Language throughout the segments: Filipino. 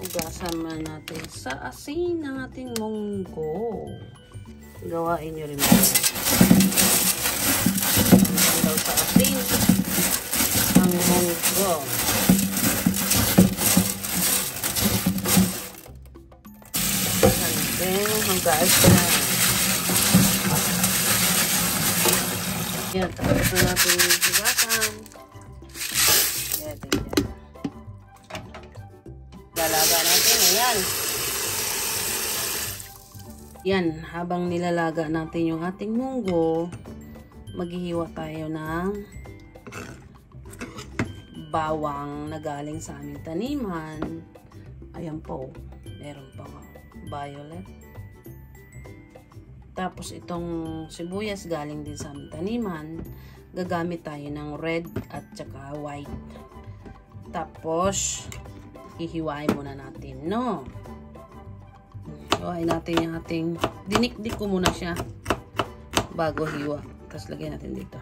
Ugasan natin sa asin ng ating munggo. Gawain nyo rin mo. Daw sa asin ang munggo. Then, hanggaan ko na. Yan, tapos na natin yung ugasan. Yan, yan. Lalaga natin. Ayan. Yan. Habang nilalaga natin yung ating munggo, maghihiwa tayo ng bawang na galing sa aming taniman. Ayan po. Meron pa nga. Violet. Tapos itong sibuyas galing din sa aming taniman. Gagamit tayo ng red at saka white. Tapos hihiwain muna natin, no? Hiwain natin yung ating, dinikdik ko muna siya bago hiwa. Tapos lagyan natin dito.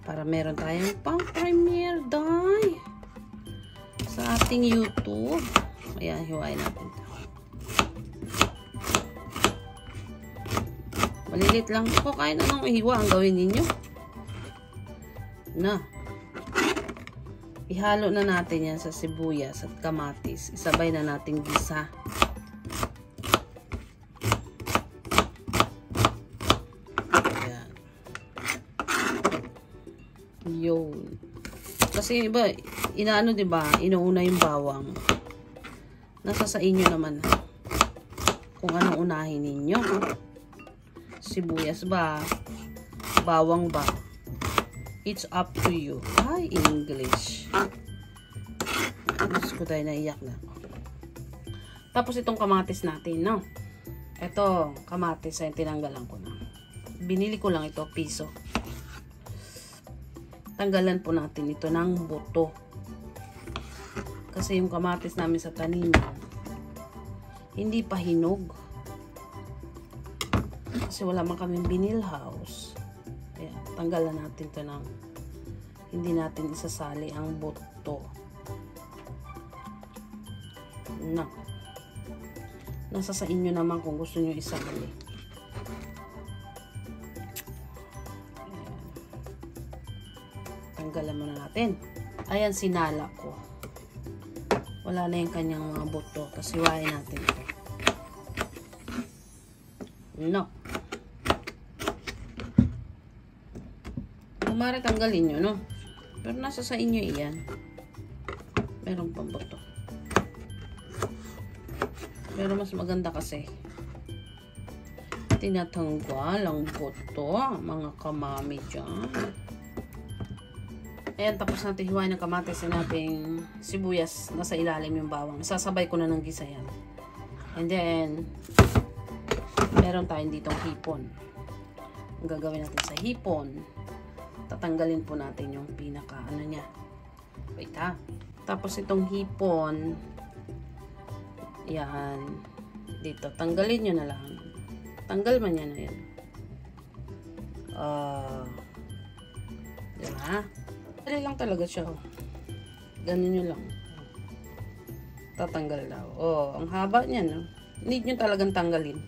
Para meron tayong pang premiere dye sa ating YouTube. Ayan, hiwain natin ito. Malilit lang po. Kahit anong hiwa ang gawin ninyo. Na. Ihalo na natin yan sa sibuyas at kamatis. Isabay na natin gisa. Ayan. Yun. Kasi iba, inaano diba, inuuna yung bawang. Nasa sa inyo naman kung anong unahin ninyo. Sibuyas ba? Bawang ba? It's up to you. Ay, English. Diyos ko tayo, naiyak na. Tapos itong kamatis natin, no? Ito, kamatis ay tinanggalan ko na. Binili ko lang ito, piso. Tanggalan po natin ito ng buto. Kasi yung kamatis namin sa taniman, hindi pa hinog. Kasi wala man kaming vinyl house. Ayan, tanggalan natin ito ng hindi natin isasali ang buto. No. Nasa sa inyo naman kung gusto nyo isali. Ayan. Tanggalan muna natin. Ayan, sinala ko. Wala na yung kanyang mga buto. Tapos hiwain natin ito. No. Kumari tanggalin nyo, no? Pero nasa sa inyo iyan. Meron pang buto. Pero mas maganda kasi tinatanggal ang buto, mga kamami dyan. Ayan, tapos natin hiwain ng kamatis na nating sibuyas. Nasa ilalim yung bawang. Sasabay ko na ng gisa yan. And then, meron tayong ditong hipon. Ang gagawin natin sa hipon, tatanggalin po natin yung pinaka ano niya. Wait ha. Tapos itong hipon, yan, dito, tanggalin nyo na lang. Tanggal man yan na yan. Diba? Dali lang talaga siya. Ganun nyo lang. Tatanggal daw. Oh, ang haba niya, no? Need nyo talagang tanggalin.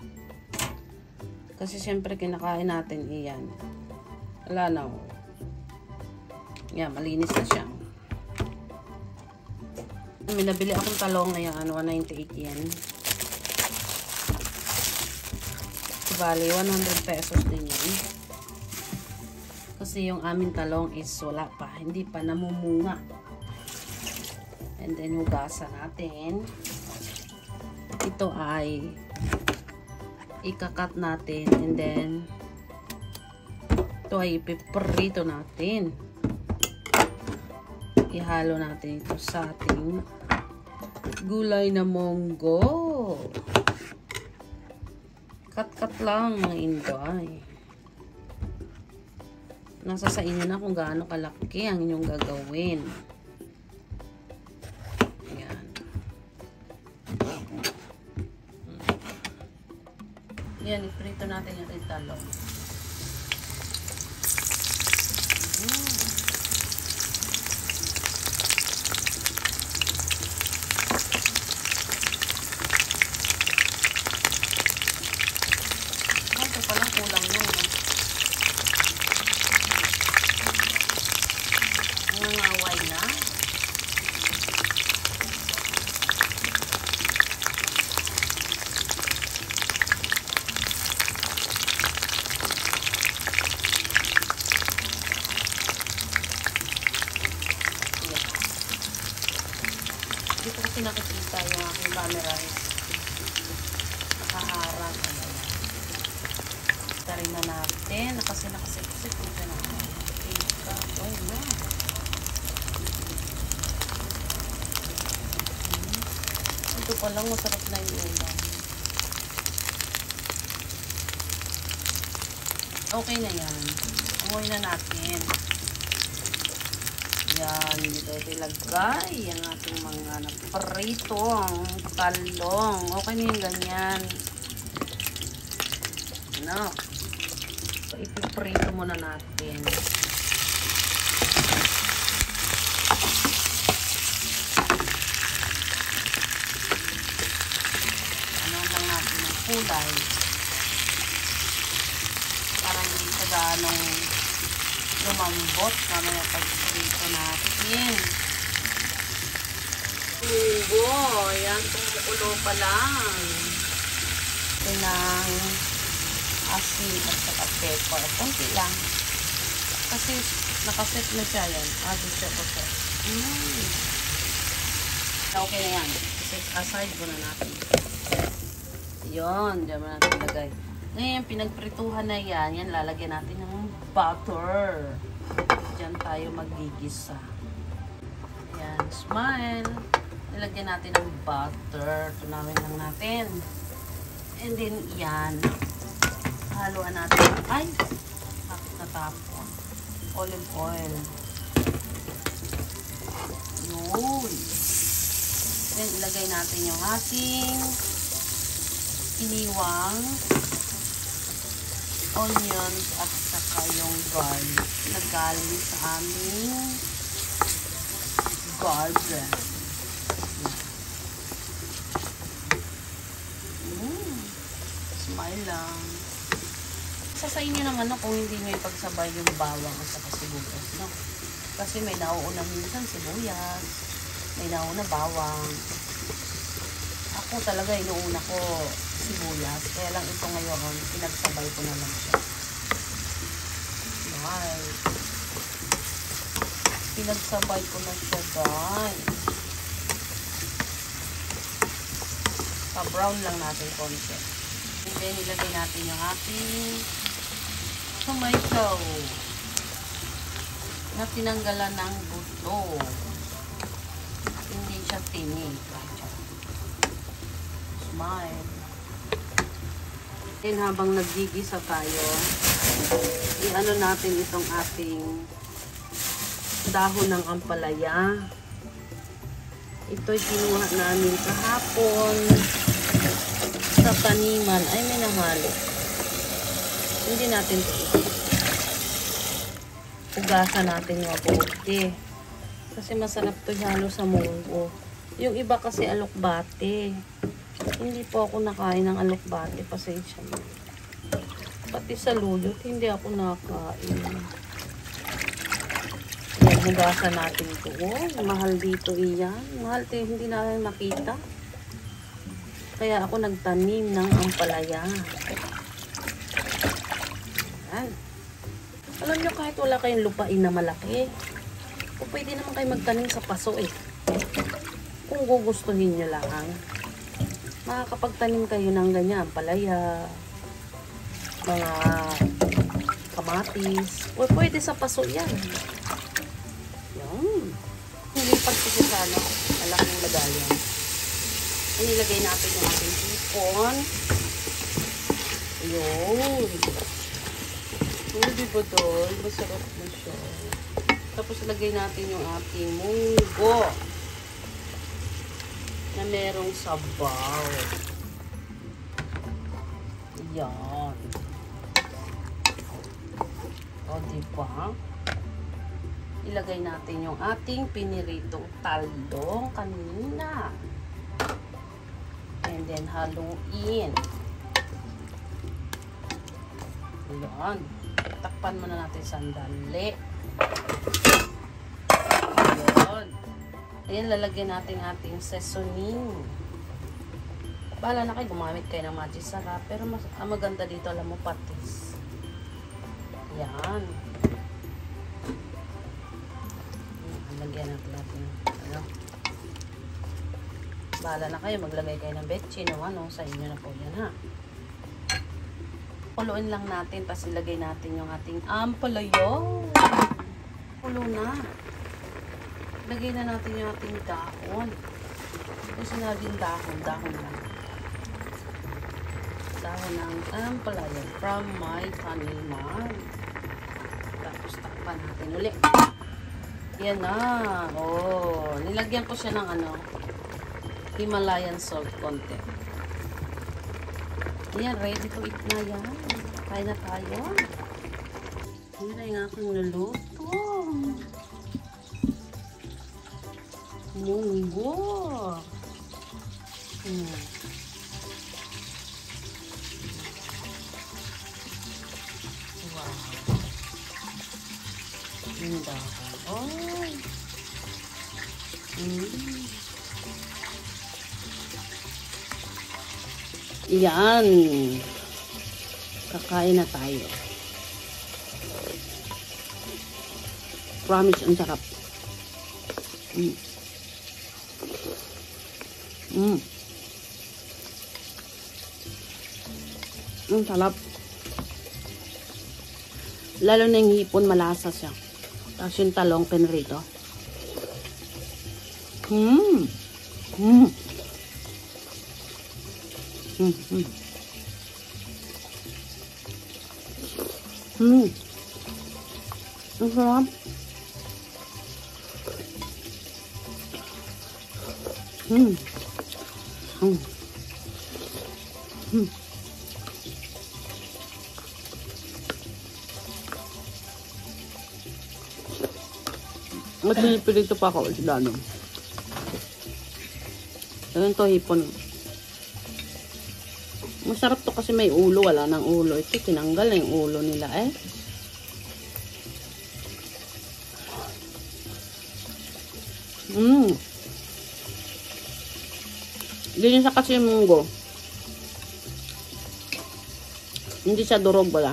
Kasi syempre kinakain natin iyan. Wala na. Oh. Yan, malinis na siya. May nabili akong talong na yan, 198 yen. Bali, 100 pesos din yan. Kasi yung aming talong is wala pa. Hindi pa namumunga. And then, hugasan natin. Ito ay ikakat natin. And then, ito ay ipiprito natin. ihalo natin ito sa ating gulay na munggo. Cut-cut lang mga Inday. Nasa sa inyo na kung gaano kalaki ang inyong gagawin. Ayan. Yan, iprito natin yung talong. Ito palang kulang yun. Nangangaway na. Dito kasi nakikita yung aking camera nakaharang. Ito rin na natin. Nakasip-sip ko siya na. Oh no. Ito pa lang masarap na yung ulam. Okay na yan. Amoy na natin. Yan, dito ilagay ang ating mga naparitong talong. Okay na yung ganyan. No. So, ipiprito muna natin. Ano lang natin ng kulay. Para hindi sa ganong lumambot mamaya pag-prito natin. Munggo. Ayan, tumukulo pa lang. Pinang asin at saka pepper. Kunti lang. Kasi nakaset na siya yan. Agos siya po siya. Okay na yan. Set aside muna natin. Yun. Diyan mo natin lagay. Ngayon, pinagprituhan na yan. Yan, lalagyan natin ng butter. Diyan tayo magigisa. Yan. Smile. Nilagyan natin ng butter. Tunawin lang natin. And then, yan. Haluan natin. Ay! Bakit natapon? Olive oil. Yun. Then, ilagay natin yung ating iniwang onions at saka yung garlic. Nagaling sa aming garden. Smile lang. Sa inyo naman kung hindi nyo ipagsabay yung bawang at saka sibuyas, no? Kasi may nauuna minsan sibuyas, may nauna bawang. Ako talaga inuuna ko sibuyas, kaya lang ito ngayon pinagsabay ko na lang siya. Right. Pinagsabay ko na siya, guys. Pa-brown lang natin konti. And then ilagay natin yung ating tomato na tinanggalan ng buto. Hindi siya tinig. Smile. Then habang nagigisa tayo, i-ano natin itong ating dahon ng ampalaya. Ito'y kinuha namin kahapon sa taniman. Ay, may nahalo. Hindi natin ito. Ugasan natin yung mabuti. Kasi masarap to halo sa munggo. Yung iba kasi alokbate. Hindi po ako nakain ng alokbate. Pasensya na. Pati sa lulot, hindi ako nakain. Yan, hugasan natin ito. Oh, mahal dito iyan. Mahal ito, hindi natin makita. Kaya ako nagtanim ng ampalaya. Yan. Alam nyo, kahit wala kayong lupain na malaki, o pwede naman kayo magtanim sa paso eh. Kung gugustuhin nyo lang, makakapagtanim kayo ng ganyan, ampalaya, mga kamatis, o pwede sa paso yan. Yan. Lapad ko siya sa ano, malaking lagayan. Inilagay natin yung ating hipon. Ayun. Diba doon? Masarap na siya. Tapos lagay natin yung ating munggo na merong sabaw. Yan. O, diba? Ilagay natin yung ating piniritong talong kanina. And then, haluin. Ayan. Takpan muna natin sandali. Ayan. Ayan, lalagyan natin ating seasoning. Bahala na kayo, gumamit kayo ng magic sarap. Pero mas, maganda dito, alam mo, patis. Ayan. Lagyan natin ano. Bahala na kayo, maglagay kayo ng betchin o ano, sa inyo na po yan ha. Kuluin lang natin, tapos ilagay natin yung ating ampalaya. Kulo na. Lagay na natin yung ating dahon. Kung sinabing dahon lang. Dahon ng ampalaya from my taniman. Tapos takpan natin ulit. Yan na. Oh, nilagyan ko siya ng ano, Himalayan salt konti. Yan, ready to eat na yan. Kain na tayo. Yan na yung aking nuluto. Munggo. Wow. Ganda. Oh. Yan. Kakain na tayo. Promise, ang sarap. Ang sarap. Lalo na yung hipon, malasa siya. Tapos yung talong, pinrito. Ang sarap. Mas pinipilito pa ako sila, no? Ayun to, hipon. Masarap to kasi may ulo. Wala ng ulo. Ito, tinanggal na yung ulo nila, eh. Hindi niya siya kasi munggo. Hindi siya durog, wala.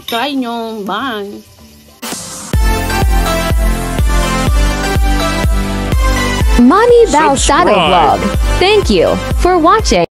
Try nyo. Bye. Mommy Val Shadow Vlog. Thank you for watching.